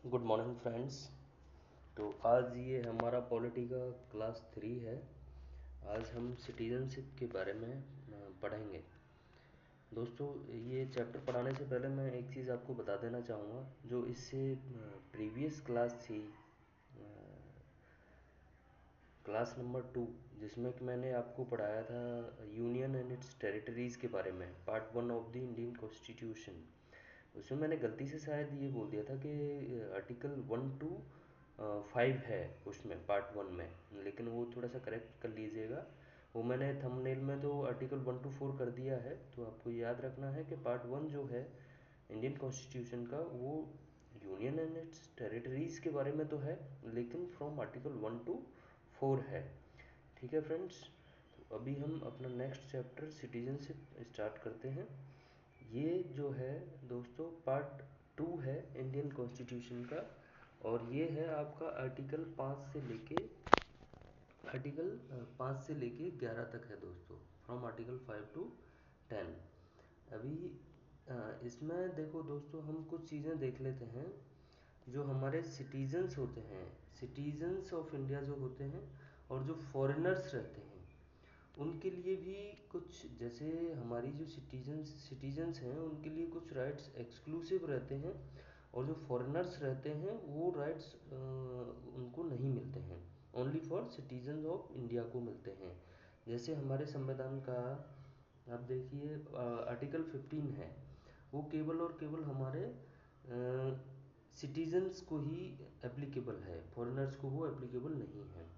Good morning friends. तो आज ये हमारा पॉलिटी का क्लास 3 है। आज हम सिटीजनशिप के बारे में पढ़ेंगे। दोस्तों, ये चैप्टर पढ़ाने से पहले मैं एक चीज़ आपको बता देना चाहूँगा। जो इससे प्रीवियस क्लास थी, क्लास नंबर 2, जिसमें कि मैंने आपको पढ़ाया था यूनियन एंड इट्स टेरिटरीज़ के बारे में, part 1 of the Indian constitution. उसमें मैंने गलती से शायद ये बोल दिया था कि आर्टिकल 1 to 5 है उसमें, पार्ट 1 में, लेकिन वो थोड़ा सा करेक्ट कर लीजिएगा। वो मैंने थंबनेल में तो आर्टिकल 1 to 4 कर दिया है, तो आपको याद रखना है कि पार्ट 1 जो है इंडियन कॉन्स्टिट्यूशन का, वो यूनियन एंड इट्स टेरिटरीज़ के बारे में तो है, लेकिन फ्रॉम आर्टिकल 1 to 4 है। ठीक है फ्रेंड्स, तो अभी हम अपना नेक्स्ट चैप्टर सिटीजनशिप स्टार्ट करते हैं। ये जो है दोस्तों पार्ट 2 है इंडियन कॉन्स्टिट्यूशन का, और ये है आपका आर्टिकल 5 से लेके 11 तक है दोस्तों, फ्रॉम आर्टिकल 5 to 10। अभी इसमें देखो दोस्तों, हम कुछ चीज़ें देख लेते हैं। जो हमारे सिटीजन्स होते हैं, सिटीजन्स ऑफ इंडिया जो होते हैं, और जो फॉरेनर्स रहते हैं, उनके लिए भी कुछ, जैसे हमारी जो सिटीजन्स हैं उनके लिए कुछ राइट्स एक्सक्लूसिव रहते हैं, और जो फॉरेनर्स रहते हैं वो राइट्स उनको नहीं मिलते हैं, only for citizens of India को मिलते हैं। जैसे हमारे संविधान का आप देखिए आर्टिकल 15 है, वो केवल और केवल हमारे सिटीजन्स को ही एप्लीकेबल है, फॉरेनर्स को वो एप्लीकेबल नहीं है।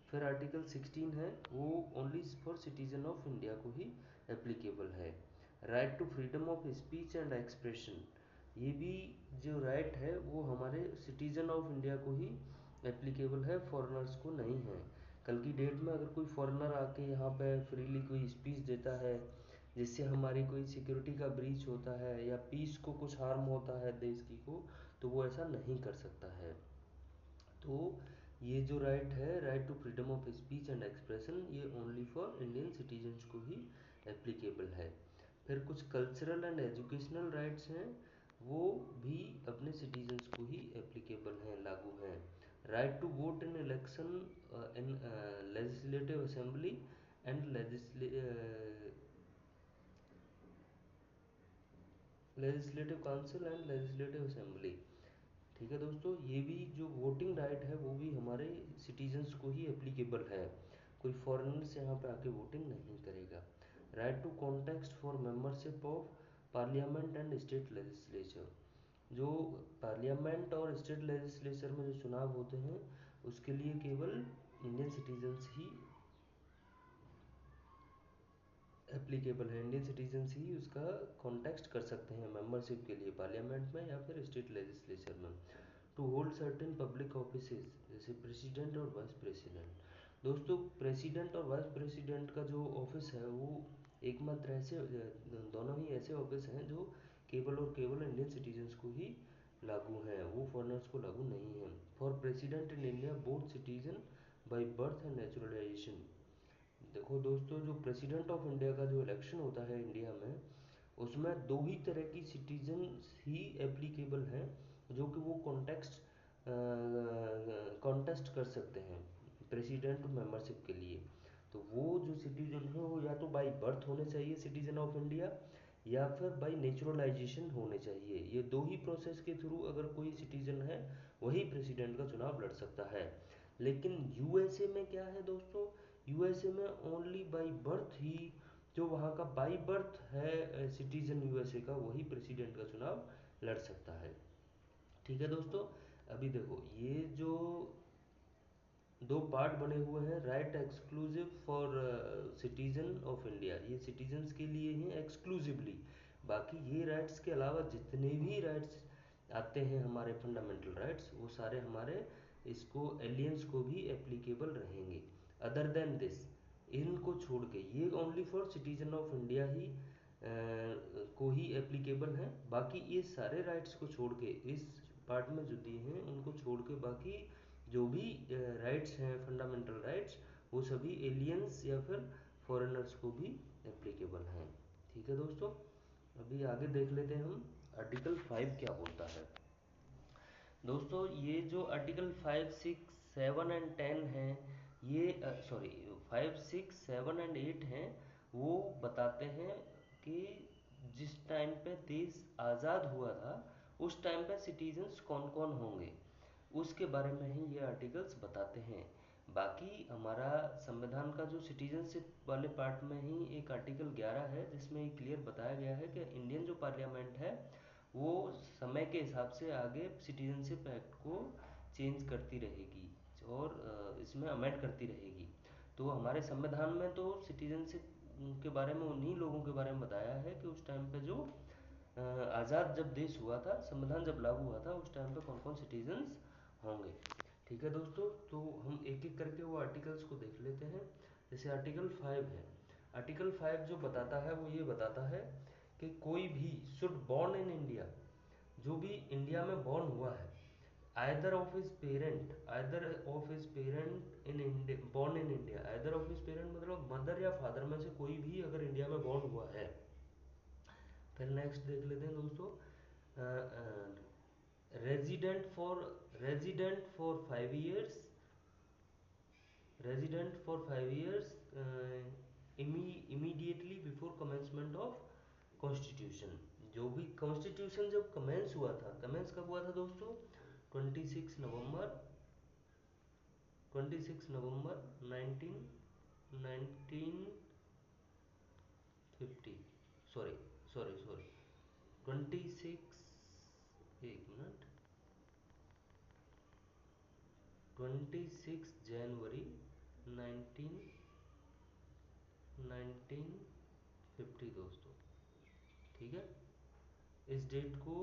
फिर आर्टिकल 16 है, वो only for citizen of India को ही एप्लीकेबल है। Right to freedom of speech and expression, ये भी जो राइट है वो हमारे सिटीजन ऑफ इंडिया को ही एप्लीकेबल है, फॉरेनर्स को नहीं है। कल की डेट में अगर कोई फॉरेनर आके यहाँ पे फ्रीली कोई स्पीच देता है जिससे हमारी कोई सिक्योरिटी का ब्रीच होता है या पीस को कुछ हार्म होता है देश की को, तो वो ऐसा नहीं कर सकता है। तो ये जो राइट है, right to freedom of speech and expression, ये ओनली फॉर इंडियन सिटीजन्स को ही एप्लीकेबल है। फिर कुछ कल्चरल एंड एजुकेशनल राइट्स हैं, वो भी अपने सिटीजन्स को ही एप्लीकेबल हैं, लागू हैं। Right to vote in election in legislative assembly and legislative council and legislative assembly. ठीक है दोस्तों, ये भी जो वोटिंग राइट है वो भी हमारे सिटीजन्स को ही एप्लीकेबल है, कोई फॉरेनर्स यहाँ पे आके वोटिंग नहीं करेगा। Right to contest for membership of parliament and state legislature, जो पार्लियामेंट और स्टेट लेजिस्लेचर में जो चुनाव होते हैं उसके लिए केवल इंडियन सिटीजन्स ही एप्लीकेबल है, इंडियन सिटीजन्स ही उसका कॉन्टेक्स्ट कर सकते हैं मेंबरशिप के लिए, पार्लियामेंट में या फिर स्टेट लेजिस्लेचर में। To hold certain public offices, जैसे प्रेसिडेंट और वाइस प्रेसिडेंट। दोस्तों, प्रेसिडेंट और वाइस प्रेसिडेंट का जो ऑफिस है वो एकमात्र ऐसे, दोनों ही ऐसे ऑफिस हैं जो केवल और केवल इंडियन सिटीजन्स को ही लागू हैं, वो फॉरेनर्स को लागू नहीं हैं। For president in India both citizen by birth and naturalisation. देखो दोस्तों, जो प्रेसिडेंट ऑफ इंडिया का जो इलेक्शन होता है इंडिया में, उसमें दो ही तरह की सिटीजन्स ही एप्लीकेबल हैं, जो कि वो कॉन्टेस्ट कर सकते हैं प्रेसिडेंट मेंबरशिप के लिए। तो वो जो सिटीजन है वो या तो बाई बर्थ होने चाहिए सिटीजन ऑफ इंडिया, या फिर बाई नेचुरलाइजेशन होने चाहिए। ये दो ही प्रोसेस के थ्रू अगर कोई सिटीजन है वही प्रेसिडेंट का चुनाव लड़ सकता है। लेकिन यूएसए में क्या है दोस्तों, यूएसए में ओनली बाई बर्थ ही, जो वहाँ का बाई बर्थ है सिटीजन यूएसए का, वही प्रेसिडेंट का चुनाव लड़ सकता है। ठीक है दोस्तों, अभी देखो ये जो दो पार्ट बने हुए हैं, right exclusive for citizen of India, ये सिटीजन्स के लिए हैं एक्सक्लूसिवली। बाकी ये राइट्स के अलावा जितने भी राइट्स आते हैं हमारे फंडामेंटल राइट्स, वो सारे हमारे इसको एलियंस को भी एप्लीकेबल रहेंगे। अदर देन दिस, इनको छोड़ के, ये only for citizen of India ही को ही एप्लीकेबल हैं। बाकी ये सारे राइट्स को छोड़ के, इस पार्ट में जो दिए हैं उनको छोड़ के, बाकी जो भी राइट्स हैं फंडामेंटल राइट्स, वो सभी एलियंस या फिर फॉरेनर्स को भी एप्लीकेबल हैं। ठीक है दोस्तों, अभी आगे देख लेते हैं हम आर्टिकल 5 क्या बोलता है। दोस्तों ये जो आर्टिकल 5, 6, 7 एंड 10 हैं, ये सॉरी 5, 6, 7 एंड 8 हैं, वो बताते हैं कि जिस टाइम पे देश आज़ाद हुआ था उस टाइम पे सिटीजन्स कौन कौन होंगे, उसके बारे में ही ये आर्टिकल्स बताते हैं। बाकी हमारा संविधान का जो सिटीजनशिप वाले पार्ट में ही एक आर्टिकल 11 है जिसमें ये क्लियर बताया गया है कि इंडियन जो पार्लियामेंट है वो समय के हिसाब से आगे सिटीजनशिप एक्ट को चेंज करती रहेगी और इसमें अमेंड करती रहेगी। तो हमारे संविधान में तो सिटीजनशिप के बारे में उन्हीं लोगों के बारे में बताया है कि उस टाइम पे जो आज़ाद जब देश हुआ था, संविधान जब लागू हुआ था, उस टाइम पे कौन कौन सिटीजन्स होंगे। ठीक है दोस्तों, तो हम एक एक करके वो आर्टिकल्स को देख लेते हैं। जैसे आर्टिकल 5 है। आर्टिकल 5 जो बताता है वो ये बताता है कि कोई भी शुड बॉर्न इन इंडिया, जो भी इंडिया में बॉर्न हुआ है, either of his parent in India, born in India, either of his parent मतलब मदर या फादर में से कोई भी अगर इंडिया में बॉर्न हुआ है। फिर नेक्स्ट देख लेते हैं दोस्तों, resident for resident for 5 years, resident for 5 years immediately before commencement of constitution. जो भी कॉन्स्टिट्यूशन जब कमेंस हुआ था, कमेंस कब हुआ था दोस्तों? 26 नवंबर 26 नवंबर 1950, सॉरी सॉरी सॉरी 26, एक मिनट, 26 जनवरी 1950 दोस्तों। ठीक है, इस डेट को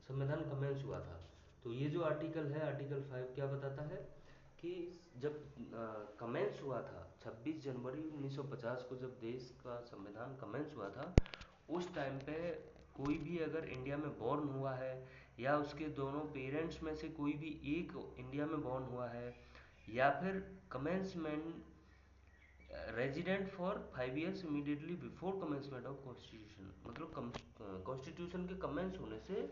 संविधान कमेंस हुआ था। तो ये जो आर्टिकल है, आर्टिकल 5 क्या बताता है कि जब कमेंस हुआ था 26 जनवरी 1950 को, जब देश का संविधान कमेंस हुआ था, उस टाइम पे कोई भी अगर इंडिया में बॉर्न हुआ है या उसके दोनों पेरेंट्स में से कोई भी एक इंडिया में बॉर्न हुआ है, या फिर commencement resident for 5 years immediately before commencement of constitution, मतलब कॉन्स्टिट्यूशन के कमेंस होने से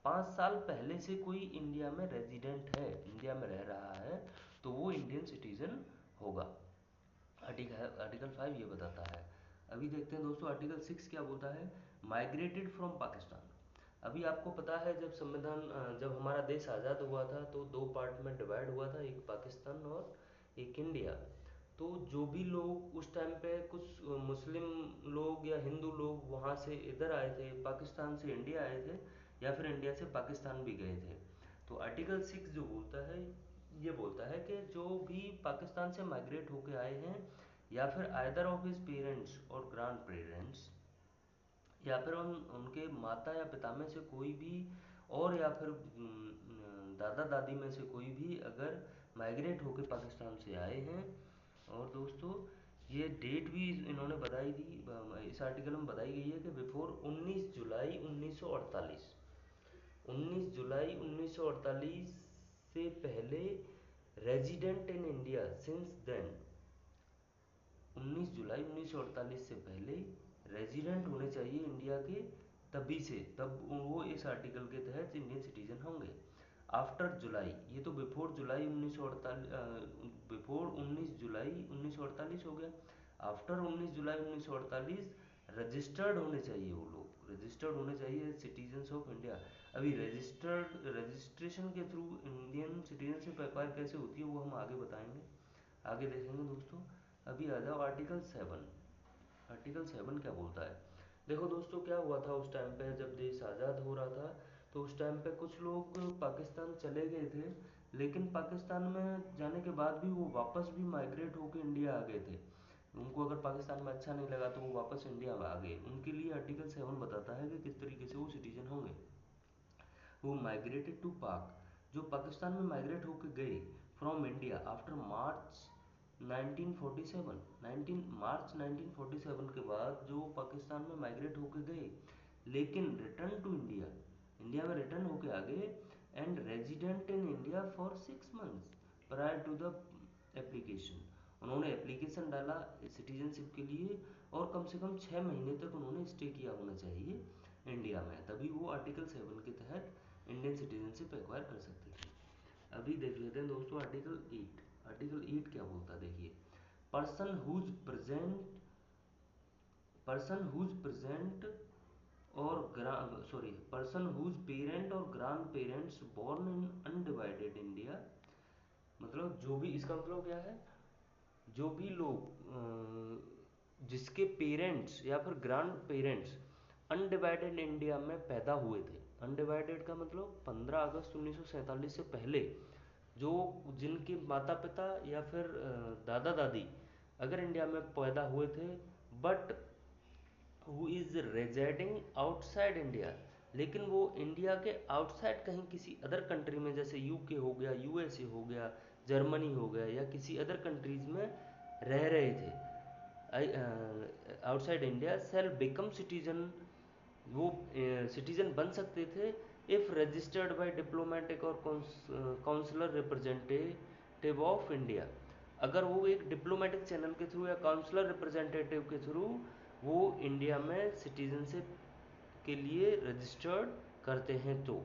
5 साल पहले से कोई इंडिया में रेजिडेंट है, इंडिया में रह रहा है, तो वो इंडियन सिटीजन होगा। आर्टिकल 5 ये बताता है। अभी देखते हैं दोस्तों आर्टिकल 6 क्या बोलता है। Migrated from Pakistan. अभी आपको पता है जब संविधान जब हमारा देश आज़ाद हुआ था तो दो पार्ट में डिवाइड हुआ था, एक पाकिस्तान और एक इंडिया। तो जो भी लोग उस टाइम पे, कुछ मुस्लिम लोग या हिंदू लोग वहाँ से इधर आए थे, पाकिस्तान से इंडिया आए थे, या फिर इंडिया से पाकिस्तान भी गए थे। तो आर्टिकल 6 जो बोलता है, ये बोलता है कि जो भी पाकिस्तान से माइग्रेट होके आए हैं, या फिर आइदर ऑफ हिज पेरेंट्स और ग्रैंड पेरेंट्स, या फिर उनके माता या पिता में से कोई भी, और या फिर दादा दादी में से कोई भी अगर माइग्रेट होकर पाकिस्तान से आए हैं। और दोस्तों ये डेट भी इन्होंने बताई थी, इस आर्टिकल में बताई गई है कि बिफोर 19 जुलाई 1948, 19 जुलाई 1948 से पहले resident in India since then, 19 जुलाई 1948 से पहले रेजिडेंट होने चाहिए इंडिया के, तभी से तब वो इस आर्टिकल के तहत इंडियन सिटीजन होंगे। आफ्टर जुलाई, ये तो बिफोर जुलाई 1948, बिफोर 19 जुलाई 1948 हो गया। आफ्टर 19 जुलाई 1948 रजिस्टर्ड होने चाहिए, वो लोग रजिस्टर्ड होने चाहिए सिटीजन्स ऑफ इंडिया। अभी रजिस्ट्रेशन के थ्रू इंडियन सिटीजनशिप एक्वायर कैसे होती है वो हम आगे बताएंगे, आगे देखेंगे दोस्तों। अभी आ जाओ आर्टिकल 7। आर्टिकल 7 क्या बोलता है। देखो दोस्तों क्या हुआ था उस टाइम पे जब देश आज़ाद हो रहा था, तो उस टाइम पे कुछ लोग पाकिस्तान चले गए थे, लेकिन पाकिस्तान में जाने के बाद भी वो वापस भी माइग्रेट होकर इंडिया आ गए थे। उनको अगर पाकिस्तान में अच्छा नहीं लगा तो वो वापस इंडिया में आ गए। उनके लिए आर्टिकल 7 बताता है कि किस तरीके से वो सिटीजन होंगे। वो माइग्रेटेड टू पाक, जो पाकिस्तान में माइग्रेट होकर गए फ्रॉम इंडिया आफ्टर मार्च 1947, 19 मार्च 1947 के बाद जो पाकिस्तान में माइग्रेट होकर गए, लेकिन रिटर्न टू इंडिया, इंडिया में रिटर्न होकर आ गए, and resident in India for 6 months prior to the application. उन्होंने एप्लीकेशन डाला सिटीजनशिप के लिए, और कम से कम 6 महीने तक उन्होंने स्टे किया होना चाहिए इंडिया में, तभी वो आर्टिकल 7 के तहत इंडियन सिटीजनशिप एक्वायर कर सकते थे। अभी देख लेते हैं दोस्तों आर्टिकल 8। आर्टिकल 8 क्या बोलता है देखिए, person whose present person whose present और पर्सन हुज पेरेंट और grandparents born in undivided India, मतलब जो भी, इसका मतलब क्या है, जो भी लोग जिसके पेरेंट्स या फिर ग्रांड पेरेंट्स अनडिवाइडेड इंडिया में पैदा हुए थे, अनडिवाइडेड का मतलब 15 अगस्त 1947 से पहले जो, जिनके माता पिता या फिर दादा दादी अगर इंडिया में पैदा हुए थे, but who is residing outside India, लेकिन वो इंडिया के आउटसाइड कहीं किसी अदर कंट्री में, जैसे यूके हो गया, यूएसए हो गया, जर्मनी हो गया, या किसी अदर कंट्रीज में रह रहे थे outside India, shall become citizen, वो सिटीजन बन सकते थे इफ़ रजिस्टर्ड बाय डिप्लोमेटिक और काउंसलर रिप्रेजेंटेटिव ऑफ इंडिया, अगर वो एक डिप्लोमेटिक चैनल के थ्रू या काउंसलर रिप्रेजेंटेटिव के थ्रू वो इंडिया में सिटीजनशिप के लिए रजिस्टर्ड करते हैं तो।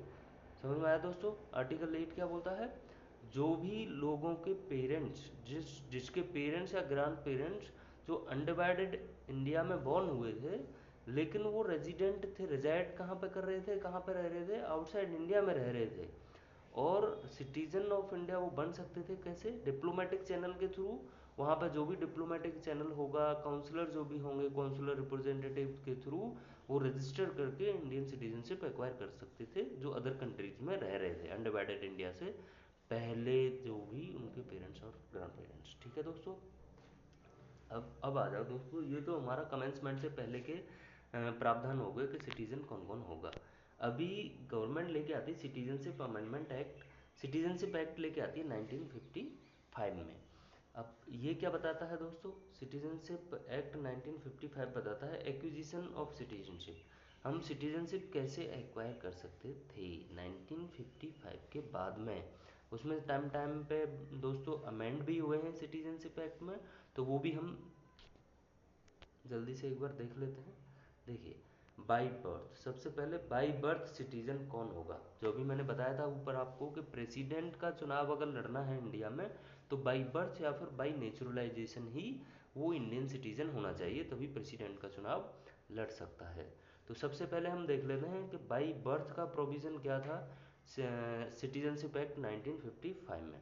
समझ में आया दोस्तों? आर्टिकल 8 क्या बोलता है, जो भी लोगों के पेरेंट्स, जिसके पेरेंट्स या ग्रैंड पेरेंट्स जो अनडिवाइडेड इंडिया में बॉर्न हुए थे, लेकिन वो रेजिडेंट थे, रेजाइड कहाँ पे कर रहे थे, कहाँ पे रह रहे थे, आउटसाइड इंडिया में रह रहे थे, और सिटीजन ऑफ इंडिया वो बन सकते थे कैसे, डिप्लोमेटिक चैनल के थ्रू, वहाँ पर जो भी डिप्लोमेटिक चैनल होगा, काउंसलर जो भी होंगे, काउंसलर रिप्रेजेंटेटिव के थ्रू वो रजिस्टर करके इंडियन सिटीजनशिप एक्वायर कर सकते थे, जो अदर कंट्रीज में रह रहे थे अनडिवाइडेड इंडिया से पहले, जो भी उनके पेरेंट्स और ग्रैंड पेरेंट्स। ठीक है दोस्तों, अब आ जाओ दोस्तों, ये तो हमारा कमेंसमेंट से पहले के प्रावधान हो गए कि सिटीजन कौन कौन होगा। अभी गवर्नमेंट लेके आती है citizenship amendment act, citizenship act लेके आती है 1955 में। अब ये क्या बताता है दोस्तों, सिटीजनशिप एक्ट 1955 बताता है एक्विजिशन ऑफ सिटीजनशिप, हम सिटीजनशिप कैसे एक्वायर कर सकते थे 1955 के बाद में। उसमें टाइम टाइम पे दोस्तों अमेंड भी हुए हैं सिटीजनशिप एक्ट में, तो वो भी हम जल्दी से एक बार देख लेते हैं। देखिए, बाई बर्थ, सबसे पहले बाई बर्थ सिटीजन कौन होगा, जो भी मैंने बताया था ऊपर आपको कि प्रेसिडेंट का चुनाव अगर लड़ना है इंडिया में तो बाई बर्थ या फिर बाई नेचुरलाइजेशन ही वो इंडियन सिटीजन होना चाहिए, तभी प्रेसिडेंट का चुनाव लड़ सकता है। तो सबसे पहले हम देख लेते हैं कि बाई बर्थ का प्रोविज़न क्या था सिटीजनशिप एक्ट 1955 में।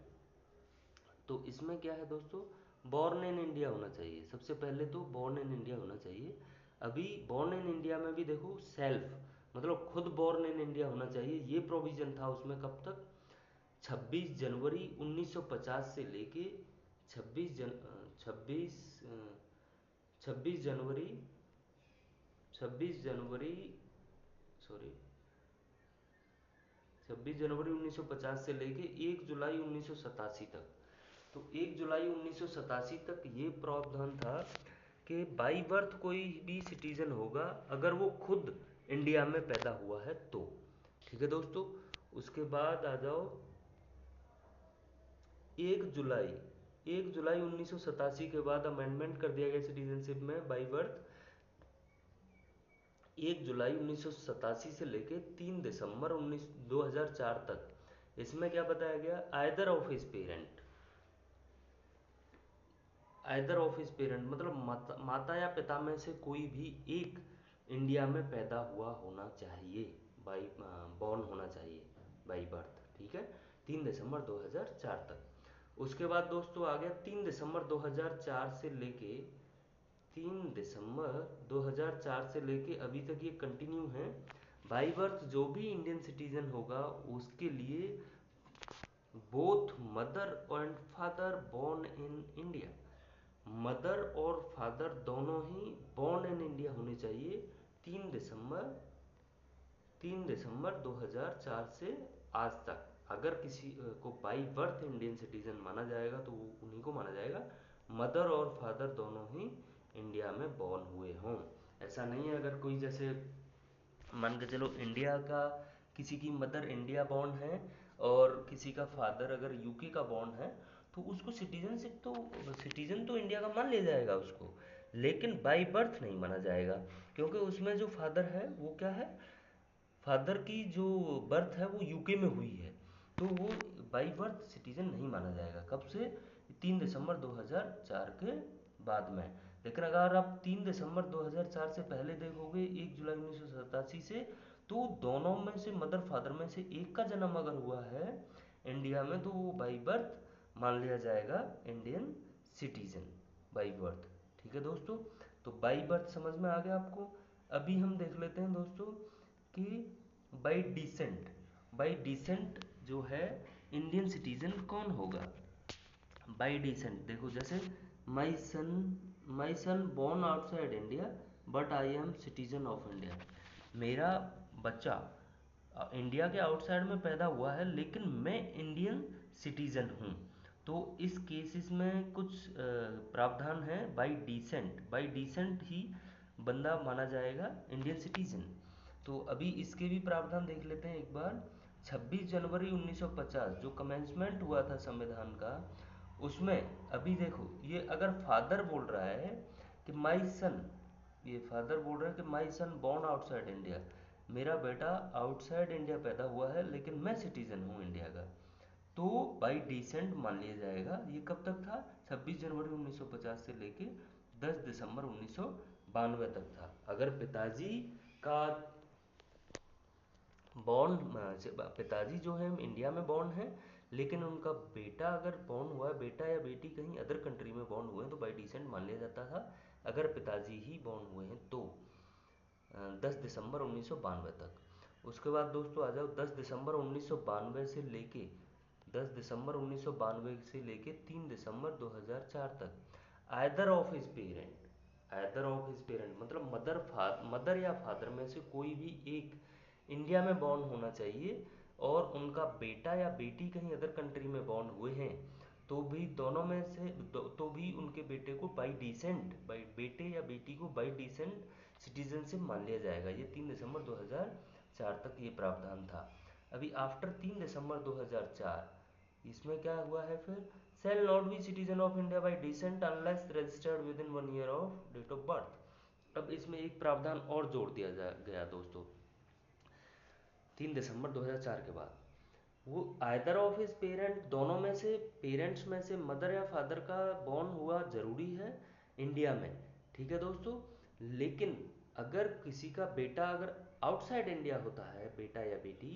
तो इसमें क्या है दोस्तों, बॉर्न इन इंडिया होना चाहिए, सबसे पहले तो बॉर्न इन इंडिया होना चाहिए। अभी बॉर्न इन इंडिया में भी देखो सेल्फ मतलब खुद बॉर्न इन इंडिया होना चाहिए, ये प्रोविज़न था उसमें कब तक, 26 जनवरी 1950 से लेके 26 जन 26 26 जनवरी 26 जनवरी सॉरी 26 जनवरी 1950 से लेके 1 जुलाई 1987 तक। तो 1 जुलाई 1987 तक ये प्रावधान था कि बाई बर्थ कोई भी सिटीजन होगा अगर वो खुद इंडिया में पैदा हुआ है तो। ठीक है दोस्तों, उसके बाद आ जाओ 1 जुलाई 1 जुलाई 1987 के बाद अमेंडमेंट कर दिया गया सिटीजनशिप में बाई बर्थ 1 जुलाई 1987 से लेके 3 दिसंबर 2004 तक। इसमें क्या बताया गया, आइदर ऑफ हिज पेरेंट मतलब माता या पिता में से कोई भी एक इंडिया में पैदा हुआ होना चाहिए, बाई बॉर्न होना चाहिए बाई बर्थ। ठीक है, 3 दिसंबर 2004 तक। उसके बाद दोस्तों आ गया 3 दिसंबर 2004 से लेके 3 दिसंबर 2004 से लेके अभी तक ये कंटिन्यू है। बाई बर्थ जो भी इंडियन सिटीजन होगा उसके लिए both mother and father born in India, mother और फादर दोनों ही बॉर्न इन इंडिया होने चाहिए 3 दिसंबर 2004 से आज तक। अगर किसी को बाई बर्थ इंडियन सिटीजन माना जाएगा तो वो उन्हीं को माना जाएगा, मदर और फादर दोनों ही इंडिया में बॉर्न हुए हों। ऐसा नहीं है अगर कोई जैसे मान के चलो इंडिया का किसी की मदर इंडिया बॉर्न है और किसी का फादर अगर यूके का बॉर्न है तो उसको सिटीजनशिप तो सिटीजन तो इंडिया का मान लिया जाएगा उसको, लेकिन बाई बर्थ नहीं माना जाएगा, क्योंकि उसमें जो फादर है वो क्या है, फादर की जो बर्थ है वो यूके में हुई है, तो वो बाई बर्थ सिटीजन नहीं माना जाएगा। कब से? 3 दिसंबर 2004 के बाद में। लेकिन अगर आप 3 दिसंबर 2004 से पहले देखोगे, 1 जुलाई 1987 से, तो दोनों में से मदर फादर में से एक का जन्म अगर हुआ है इंडिया में, तो वो बाई बर्थ मान लिया जाएगा इंडियन सिटीजन, बाई बर्थ। ठीक है दोस्तों, तो बाई बर्थ समझ में आ गया आपको। अभी हम देख लेते हैं दोस्तों कि बाई डिसेंट, बाई डिसेंट जो है इंडियन सिटीजन कौन होगा। बाई डिसेंट देखो, जैसे my son born outside India but I am citizen of India. मेरा बच्चा इंडिया के आउटसाइड में पैदा हुआ है लेकिन मैं इंडियन सिटीजन हूँ। तो इस केसेस में कुछ प्रावधान है। बाई डिसेंट, बाई डिसेंट ही बंदा माना जाएगा इंडियन सिटीजन। तो अभी इसके भी प्रावधान देख लेते हैं एक बार। 26 जनवरी 1950 जो कमेंसमेंट हुआ था संविधान का, उसमें अभी देखो, ये अगर फादर बोल रहा है कि माई सन, ये फादर बोल रहा है कि माई सन बोर्न आउटसाइड इंडिया, मेरा बेटा आउटसाइड इंडिया पैदा हुआ है लेकिन मैं सिटीजन हूँ इंडिया का, तो बाई डिसेंट मान लिया जाएगा। ये कब तक था? 26 जनवरी 1950 से लेके 10 दिसंबर 1992 तक था। अगर पिताजी का बॉर्न, पिताजी जो है इंडिया में बॉर्न है लेकिन उनका बेटा अगर बॉर्न हुआ है, बेटा या बेटी कहीं अदर कंट्री में बॉर्न हुए हैं, तो बाई डिसेंट मान लिया जाता था अगर पिताजी ही बॉर्न हुए हैं तो। 10 दिसंबर 1992 तक। उसके बाद दोस्तों आ जाओ 10 दिसंबर 1992 से लेके 10 दिसंबर 1992 से लेके 3 दिसंबर 2004 तक। Either of his parent, either of his parent मतलब मदर या फादर में से कोई भी एक इंडिया में बॉर्न होना चाहिए, और उनका बेटा या बेटी कहीं अदर कंट्री में बॉर्न हुए हैं तो भी दोनों में से तो भी उनके बेटे को बाई डिसेंट, बाई बेटे या बेटी को बाई डिसेंट सिटीजनशिप मान लिया जाएगा। ये 3 दिसंबर 2004 तक ये प्रावधान था। अभी आफ्टर 3 दिसंबर 2004 इसमें क्या हुआ है फिर? shall not be citizen of India by descent unless registered within 1 year of date of birth। अब इसमें एक प्रावधान और जोड़ दिया गया दोस्तों 3 दिसंबर 2004 के बाद। वो आइदर ऑफ हिज पेरेंट, दोनों में से पेरेंट्स में से मदर या फादर का बॉर्न हुआ जरूरी है इंडिया में। ठीक है दोस्तों, लेकिन अगर किसी का बेटा अगर आउटसाइड इंडिया होता है, बेटा या बेटी,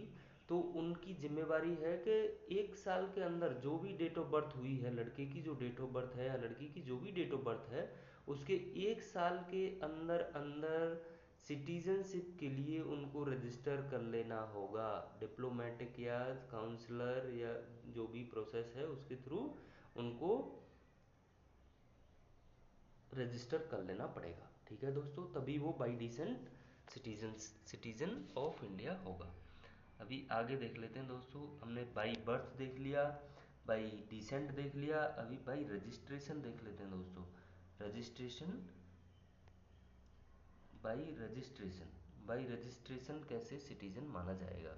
तो उनकी जिम्मेवारी है कि 1 साल के अंदर जो भी डेट ऑफ बर्थ हुई है, लड़के की जो डेट ऑफ बर्थ है या लड़की की जो भी डेट ऑफ बर्थ है, उसके 1 साल के अंदर अंदर सिटीजनशिप के लिए उनको रजिस्टर कर लेना होगा। डिप्लोमेटिक या काउंसलर या जो भी प्रोसेस है उसके थ्रू उनको रजिस्टर कर लेना पड़ेगा। ठीक है दोस्तों, तभी वो by descent citizen of India होगा। अभी आगे देख लेते हैं दोस्तों, हमने बाई बर्थ देख लिया, बाई डिसेंट देख लिया, अभी बाई रजिस्ट्रेशन देख लेते हैं दोस्तों। रजिस्ट्रेशन, बाई रजिस्ट्रेशन कैसे सिटीजन माना जाएगा,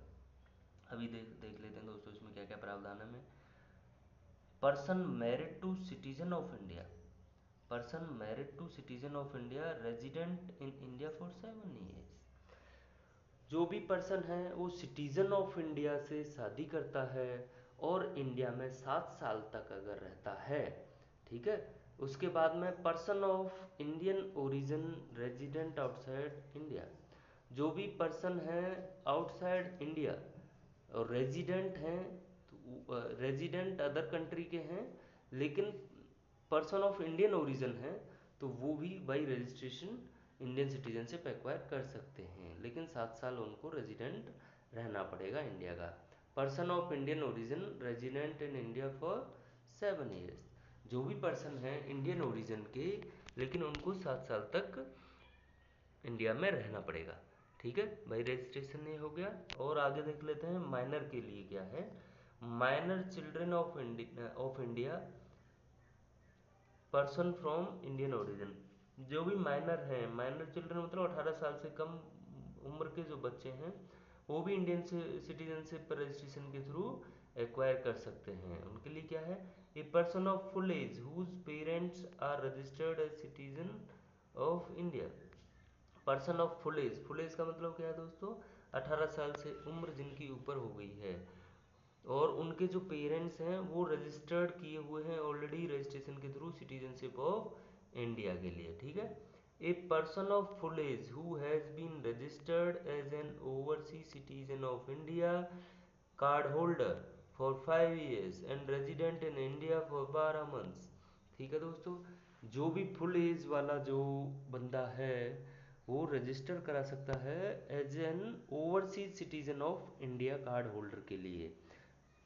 अभी देख लेते हैं दोस्तों इसमें क्या क्या प्रावधान है। Person married to citizen of India, person married to citizen of India resident in India for 7 years। जो भी पर्सन है वो सिटीजन ऑफ इंडिया से शादी करता है और इंडिया में 7 साल तक अगर रहता है, ठीक है, उसके बाद में person of Indian origin resident outside India. जो भी पर्सन है आउटसाइड इंडिया और रेजिडेंट हैं, तो रेजिडेंट अदर कंट्री के हैं लेकिन पर्सन ऑफ इंडियन ओरिजिन है, तो वो भी by registration Indian citizenship acquire कर सकते हैं, लेकिन 7 साल उनको रेजिडेंट रहना पड़ेगा इंडिया का। Person of Indian origin resident in India for 7 years। जो भी पर्सन है इंडियन ओरिजिन के लेकिन उनको 7 साल तक इंडिया में रहना पड़ेगा। ठीक है भाई, रजिस्ट्रेशन ये हो गया। और आगे देख लेते हैं माइनर के लिए क्या है। Minor children of India person from Indian origin. जो भी माइनर हैं, माइनर चिल्ड्रन मतलब 18 साल से कम उम्र के जो बच्चे हैं, वो भी इंडियन सिटीजनशिप रजिस्ट्रेशन के थ्रू एक्वायर कर सकते हैं। उनके लिए क्या है, a person of full age whose parents are registered as citizen of India. Person of full age, full age का मतलब क्या है दोस्तों, 18 साल से उम्र जिनकी ऊपर हो गई है और उनके जो पेरेंट्स हैं वो रजिस्टर्ड किए हुए हैं ऑलरेडी रजिस्ट्रेशन के थ्रू सिटीजनशिप ऑफ इंडिया के लिए, ठीक है। A person of full age who has been registered as an overseas citizen of India card holder for 5 years and resident in India for 12 months, ठीक है दोस्तों। जो भी फुल एज वाला जो बंदा है वो रजिस्टर करा सकता है as an overseas citizen of India card holder के लिए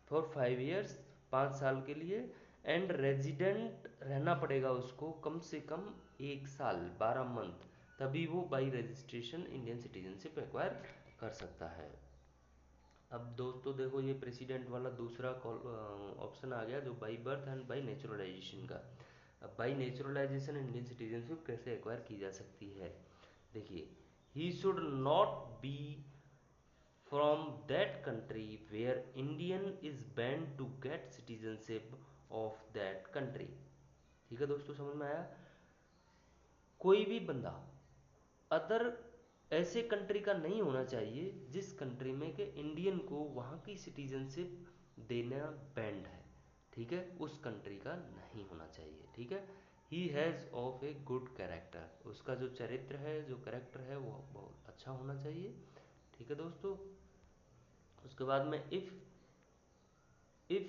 फॉर 5 years, 5 साल के लिए। एंड रेजिडेंट रहना पड़ेगा उसको कम से कम 1 साल 12 मंथ, तभी वो by registration Indian citizenship acquire कर सकता है। अब दोस्तों देखो ये प्रेसिडेंट वाला दूसरा ऑप्शन आ गया जो by birth and by naturalisation का। अब बाई नेचुरलाइजेशन इंडियन सिटीजनशिप कैसे एक्वायर की जा सकती है, देखिए, ही should not be from that country where Indian is banned to get citizenship of that country, ठीक है दोस्तों, समझ में आया। कोई भी बंदा अदर ऐसे कंट्री का नहीं होना चाहिए जिस कंट्री में के इंडियन को वहाँ की सिटीजनशिप देना बैंड है, ठीक है, उस कंट्री का नहीं होना चाहिए, ठीक है। He has of a good character, उसका जो चरित्र है जो कैरेक्टर है वो बहुत अच्छा होना चाहिए, ठीक है दोस्तों। उसके बाद में if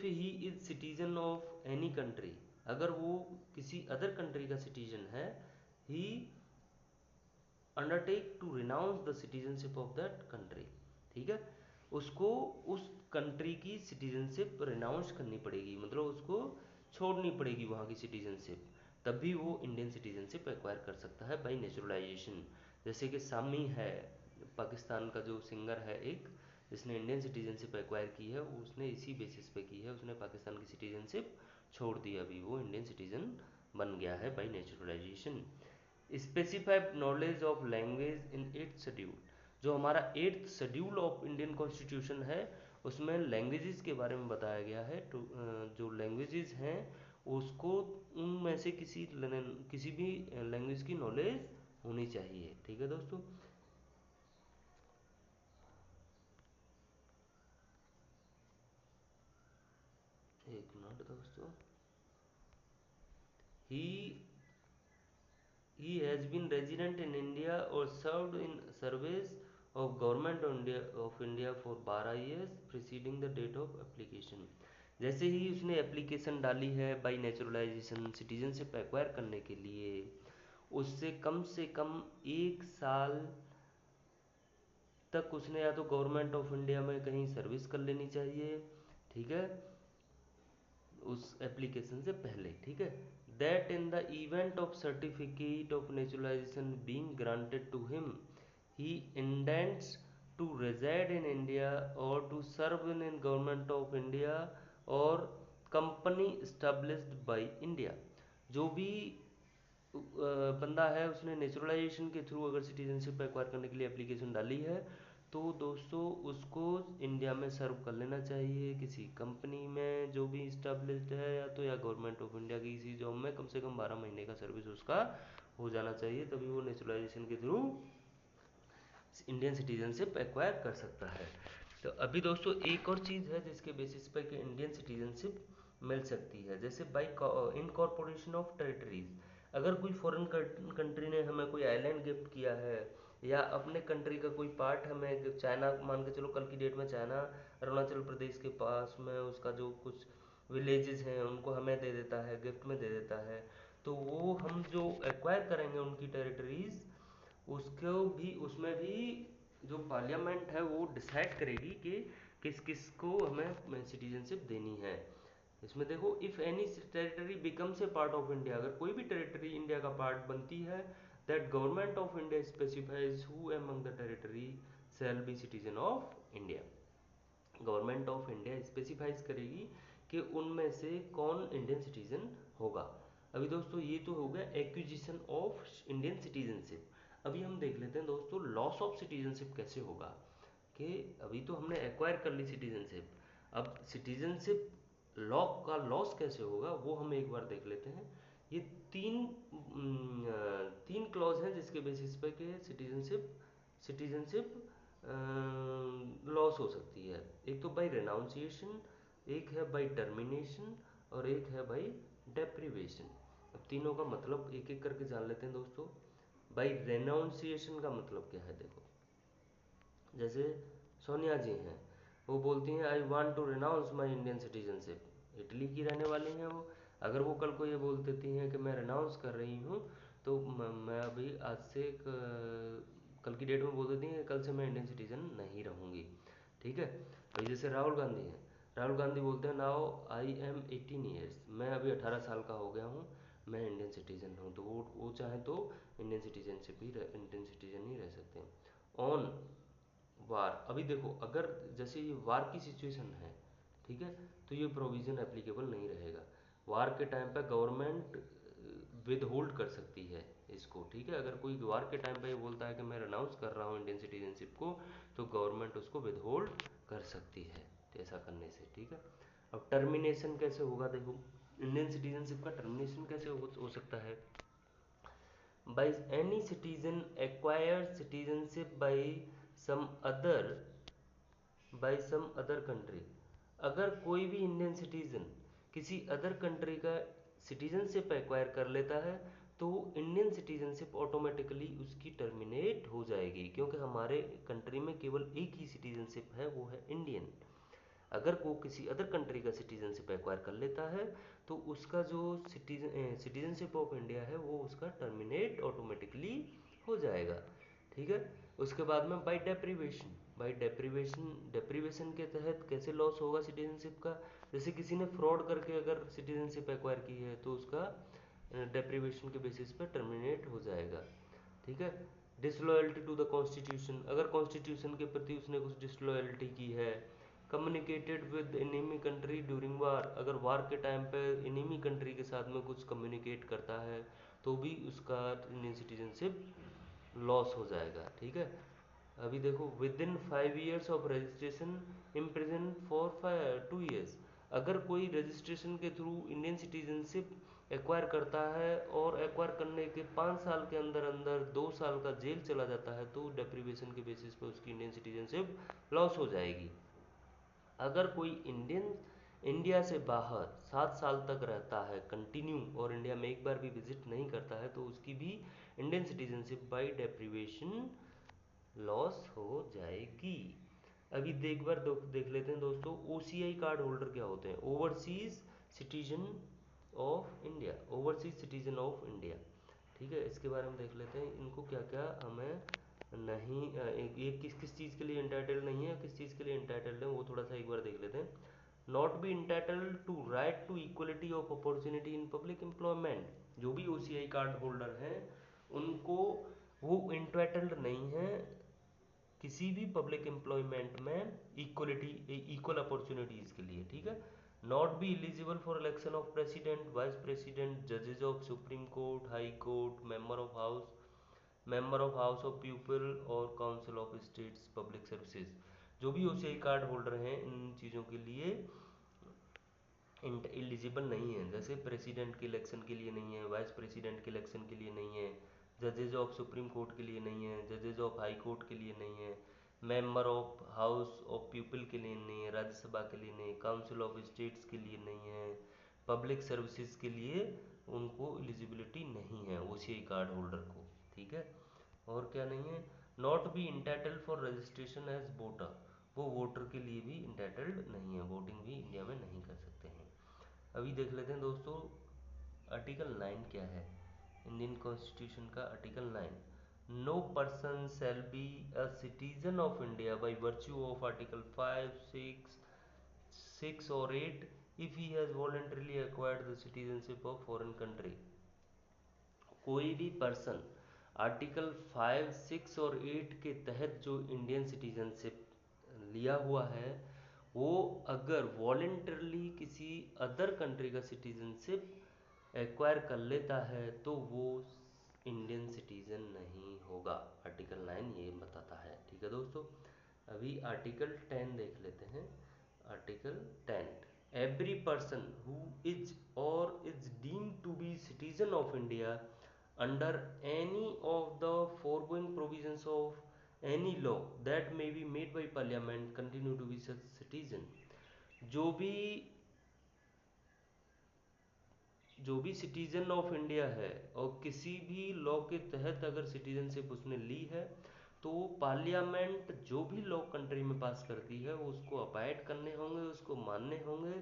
he is citizen of any country, अगर वो किसी अदर कंट्री का सिटीजन है, he undertake to renounce the citizenship of that country, ठीक है, उसको उस कंट्री की सिटीजनशिप रिनाउंस करनी पड़ेगी, मतलब उसको छोड़नी पड़ेगी वहाँ की सिटीजनशिप, तभी वो इंडियन सिटीजनशिप एक्वायर कर सकता है बाई नेचुरलाइजेशन। जैसे कि सामी है, पाकिस्तान का जो सिंगर है एक, जिसने इंडियन सिटीजनशिप एक्वायर की है, उसने इसी बेसिस पे की है, उसने पाकिस्तान की सिटीजनशिप छोड़ दी, अभी वो इंडियन सिटीजन बन गया है by naturalisation. Specified knowledge of language in 8th schedule, जो हमारा 8th schedule of Indian constitution है उसमें लैंग्वेजेस के बारे में बताया गया है। तो जो लैंग्वेजेस हैं उसको उनमें से किसी भी लैंग्वेज की नॉलेज होनी चाहिए, ठीक है दोस्तों। एक मिनट दोस्तों, ही he has been resident in India or served in service of government of India for 12 years preceding the date of application। जैसे ही उसने एप्लीकेशन डाली है बाई नेचुरलाइजेशन सिटीजनशिप एक्वायर करने के लिए, उससे कम से कम 1 साल तक उसने या तो गवर्नमेंट ऑफ इंडिया में कहीं सर्विस कर लेनी चाहिए, ठीक है, उस एप्लीकेशन से पहले, ठीक है। That in the event of certificate of naturalisation being granted to him he intends to reside in India और to serve in government of India और कंपनी एस्टेब्लिश्ड बाय इंडिया। जो भी बंदा है उसने नेचुरलाइजेशन के थ्रू अगर सिटीजनशिप एक्वायर करने के लिए एप्लीकेशन डाली है तो दोस्तों उसको इंडिया में सर्व कर लेना चाहिए किसी कंपनी में जो भी इस्टेब्लिश्ड है, या तो या गवर्नमेंट ऑफ इंडिया की किसी जॉब में कम से कम 12 महीने का सर्विस उसका हो जाना चाहिए, तभी वो नेचुरलाइजेशन के थ्रू इंडियन सिटीजनशिप एक्वायर कर सकता है। तो अभी दोस्तों एक और चीज़ है जिसके बेसिस पर कि इंडियन सिटीजनशिप मिल सकती है, जैसे बाई इनकॉर्पोरेशन ऑफ टेरिटरीज। अगर कोई फॉरेन कंट्री ने हमें कोई आइलैंड गिफ्ट किया है या अपने कंट्री का कोई पार्ट हमें, चाइना मान के चलो कल की डेट में चाइना अरुणाचल प्रदेश के पास में उसका जो कुछ विलेजेस हैं उनको हमें दे देता है, गिफ्ट में दे देता है, तो वो हम जो एक्वायर करेंगे उनकी टेरिटरीज, उसको भी उसमें भी जो पार्लियामेंट है वो डिसाइड करेगी कि किस किस को हमें सिटीजनशिप देनी है। इसमें देखो, if any territory becomes a part of India, अगर कोई भी टेरिटरी इंडिया का पार्ट बनती है, that government of India specifies who among the territory shall be citizen of India. Government of India specifies करेगी कि उनमें से कौन इंडियन सिटीजन होगा। अभी दोस्तों ये तो हो गया एक्विजिशन ऑफ इंडियन सिटीजनशिप। अभी हम देख लेते हैं दोस्तों लॉस ऑफ सिटीजनशिप कैसे होगा, कि अभी तो हमने एक्वायर कर ली सिटीजनशिप, अब सिटीजनशिप लॉ का लॉस कैसे होगा वो हम एक बार देख लेते हैं। ये तीन क्लॉज हैं जिसके बेसिस पे कि सिटीजनशिप लॉस हो सकती है। एक तो बाई रेनाउंसिएशन, एक है बाई टर्मिनेशन, और एक है बाई डेप्रीवेशन। अब तीनों का मतलब एक एक करके जान लेते हैं दोस्तों। बाई रेनाउंसिएशन का मतलब क्या है, देखो जैसे सोनिया जी हैं, वो बोलती हैं I want to renounce my Indian citizenship, Italy की रहने वाली हैं वो। अगर वो कल को ये बोल देती हैं कि मैं रिनाउंस कर रही हूँ, तो मैं अभी आज से कल की डेट में बोल देती हैं कल से मैं इंडियन सिटीजन नहीं रहूँगी, ठीक है। अभी जैसे राहुल गांधी हैं, राहुल गांधी बोलते हैं नाउ आई एम 18 ईयर्स, मैं अभी 18 साल का हो गया हूँ, मैं इंडियन सिटीजन हूँ, तो वो चाहें तो इंडियन सिटीजनशिप ही इंडियन सिटीजन ही रह सकते हैं। ऑन वार, अभी देखो अगर जैसे ये वार की सिचुएशन है, ठीक है, तो ये प्रोविज़न एप्लीकेबल नहीं रहेगा। वार के टाइम पे गवर्नमेंट विद होल्ड कर सकती है इसको, ठीक है। अगर कोई वार के टाइम पे ये बोलता है कि मैं रनाउंस कर रहा हूँ इंडियन सिटीजनशिप को, तो गवर्नमेंट उसको विद होल्ड कर सकती है ऐसा करने से, ठीक है। अब टर्मिनेशन कैसे होगा, देखो इंडियन सिटीजनशिप का टर्मिनेशन कैसे हो सकता है। by any citizen acquires citizenship by some other country, अगर कोई भी इंडियन सिटीजन किसी अदर कंट्री का सिटीजनशिप एक्वायर कर लेता है, तो इंडियन सिटीजनशिप ऑटोमेटिकली उसकी टर्मिनेट हो जाएगी, क्योंकि हमारे कंट्री में केवल एक ही सिटीजनशिप है, वो है इंडियन। अगर वो किसी अदर कंट्री का सिटीजनशिप एक्वायर कर लेता है, तो उसका जो सिटीजनशिप ऑफ इंडिया है वो उसका टर्मिनेट ऑटोमेटिकली हो जाएगा, ठीक है। उसके बाद में बाय डेप्रीवेशन, डेप्रीवेशन के तहत कैसे लॉस होगा सिटीजनशिप का। जैसे किसी ने फ्रॉड करके अगर सिटीजनशिप एक्वायर की है, तो उसका डेप्रीवेशन के बेसिस पे टर्मिनेट हो जाएगा, ठीक है। डिसलॉयल्टी टू द कॉन्स्टिट्यूशन, अगर कॉन्स्टिट्यूशन के प्रति उसने कुछ डिसलॉयल्टी की है। Communicated with enemy country during war, अगर वार के टाइम पे एनिमी कंट्री के साथ में कुछ कम्युनिकेट करता है, तो भी उसका इंडियन सिटीजनशिप लॉस हो जाएगा, ठीक है। अभी देखो with in 5 years of registration imprison for 2 years, अगर कोई रजिस्ट्रेशन के थ्रू इंडियन सिटीजनशिप एक्वायर करता है और एक्वायर करने के 5 साल के अंदर अंदर 2 साल का जेल चला जाता है, तो डेप्रीवेशन के बेसिस पे उसकी इंडियन सिटीजनशिप लॉस हो जाएगी। अगर कोई इंडिया से बाहर 7 साल तक रहता है कंटिन्यू, और इंडिया में एक बार भी विजिट नहीं करता है, तो उसकी भी Indian citizenship by deprivation loss हो जाएगी। अभी एक बार देख लेते हैं दोस्तों, ओसीआई कार्ड होल्डर क्या होते हैं, overseas citizen of India, overseas citizen of India, ठीक है। इसके बारे में देख लेते हैं इनको क्या क्या हमें नहीं ये किस किस चीज़ के लिए इंटाइटल्ड नहीं है, किस चीज़ के लिए इंटाइटल्ड है, वो थोड़ा सा एक बार देख लेते हैं। Not be entitled to right to equality of opportunity in public employment, जो भी ओसीआई कार्ड होल्डर हैं उनको वो इंटाइटल्ड नहीं है किसी भी पब्लिक एम्प्लॉयमेंट में इक्वलिटी इक्वल अपॉर्चुनिटीज़ के लिए, ठीक है। Not be eligible for election of president, vice president, जजेज of supreme court, high court, member of house of people और council of states public services. जो भी ओसीआई कार्ड होल्डर हैं इन चीज़ों के लिए एलिजिबल नहीं है, जैसे प्रेसिडेंट के इलेक्शन के लिए नहीं है, वाइस प्रेसिडेंट के इलेक्शन के लिए नहीं है, जजेज ऑफ सुप्रीम कोर्ट के लिए नहीं है, जजेज ऑफ हाई कोर्ट के लिए नहीं है, member of house of people के लिए नहीं है, राज्यसभा के लिए नहीं, काउंसिल ऑफ स्टेट्स के लिए नहीं है, पब्लिक सर्विसेज के लिए उनको एलिजिबिलिटी नहीं है ओसीआई कार्ड होल्डर को, ठीक है। और क्या नहीं है, not be entitled for registration as voter, वो वोटर के लिए भी इंटाइटल्ड नहीं है, वोटिंग भी इंडिया में नहीं कर सकते हैं। अभी देख लेते हैं दोस्तों आर्टिकल 9 क्या है, इंडियन कॉन्स्टिट्यूशन का article 9। No person shall be a citizen of India by virtue of article 5, 6 और 8 if he has voluntarily acquired the citizenship of foreign country. कोई भी पर्सन आर्टिकल 5, 6 और 8 के तहत जो इंडियन सिटीजनशिप लिया हुआ है, वो अगर वॉलेंटरली किसी अदर कंट्री का सिटीजनशिप एक्वायर कर लेता है, तो वो इंडियन सिटीजन नहीं होगा, आर्टिकल 9 ये बताता है, ठीक है दोस्तों। अभी आर्टिकल 10 देख लेते हैं। Article 10, every person who is और is deemed to be citizen of India under any of the foregoing provisions of any law that may be made by parliament continue to be such citizen. जो भी जो भी citizen of India है और किसी भी law के तहत अगर सिटीजनशिप उसने ली है, तो वो पार्लियामेंट जो भी लॉ कंट्री में पास करती है उसको अबाइड करने होंगे, उसको मानने होंगे,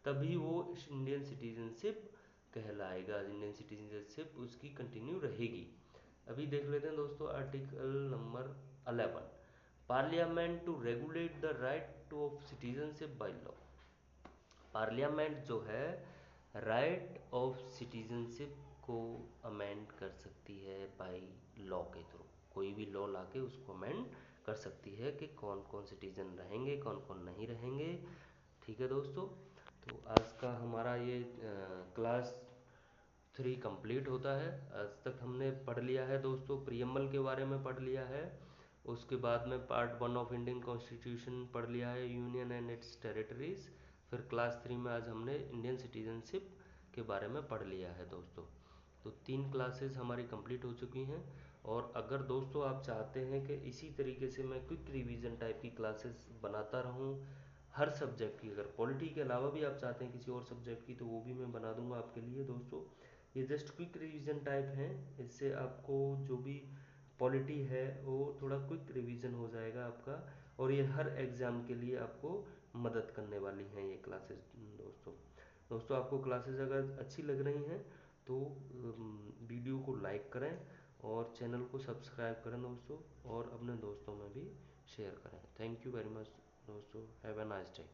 तभी वो इंडियन सिटीजनशिप कहलाएगा, इंडियन सिटीजनशिप उसकी कंटिन्यू रहेगी। अभी देख लेते हैं दोस्तों article number 11, parliament to regulate the right of citizenship by law. Parliament जो है राइट ऑफ सिटीजनशिप को अमेंड कर सकती है बाय लॉ के थ्रू। कोई भी लॉ लाके उसको अमेंड कर सकती है कि कौन कौन सिटीजन रहेंगे, कौन कौन नहीं रहेंगे। ठीक है दोस्तों, तो आज का हमारा ये क्लास 3 कंप्लीट होता है। आज तक हमने पढ़ लिया है दोस्तों, प्रियम्बल के बारे में पढ़ लिया है, उसके बाद में पार्ट 1 ऑफ इंडियन कॉन्स्टिट्यूशन पढ़ लिया है, यूनियन एंड इट्स टेरिटरीज। फिर क्लास 3 में आज हमने इंडियन सिटीजनशिप के बारे में पढ़ लिया है दोस्तों। तो 3 क्लासेस हमारी कंप्लीट हो चुकी हैं। और अगर दोस्तों आप चाहते हैं कि इसी तरीके से मैं क्विक रिवीजन टाइप की क्लासेस बनाता रहूं हर सब्जेक्ट की, अगर पॉलिटी के अलावा भी आप चाहते हैं किसी और सब्जेक्ट की, तो वो भी मैं बना दूंगा आपके लिए दोस्तों। ये जस्ट क्विक रिवीजन टाइप हैं, इससे आपको जो भी पॉलिटी है वो थोड़ा क्विक रिवीजन हो जाएगा आपका, और ये हर एग्ज़ाम के लिए आपको मदद करने वाली हैं ये क्लासेस दोस्तों। दोस्तों आपको क्लासेस अगर अच्छी लग रही हैं तो वीडियो को लाइक करें और चैनल को सब्सक्राइब करें दोस्तों, और अपने दोस्तों में भी शेयर करें। थैंक यू वेरी मच दोस्तों, हैव अ नाइस डे।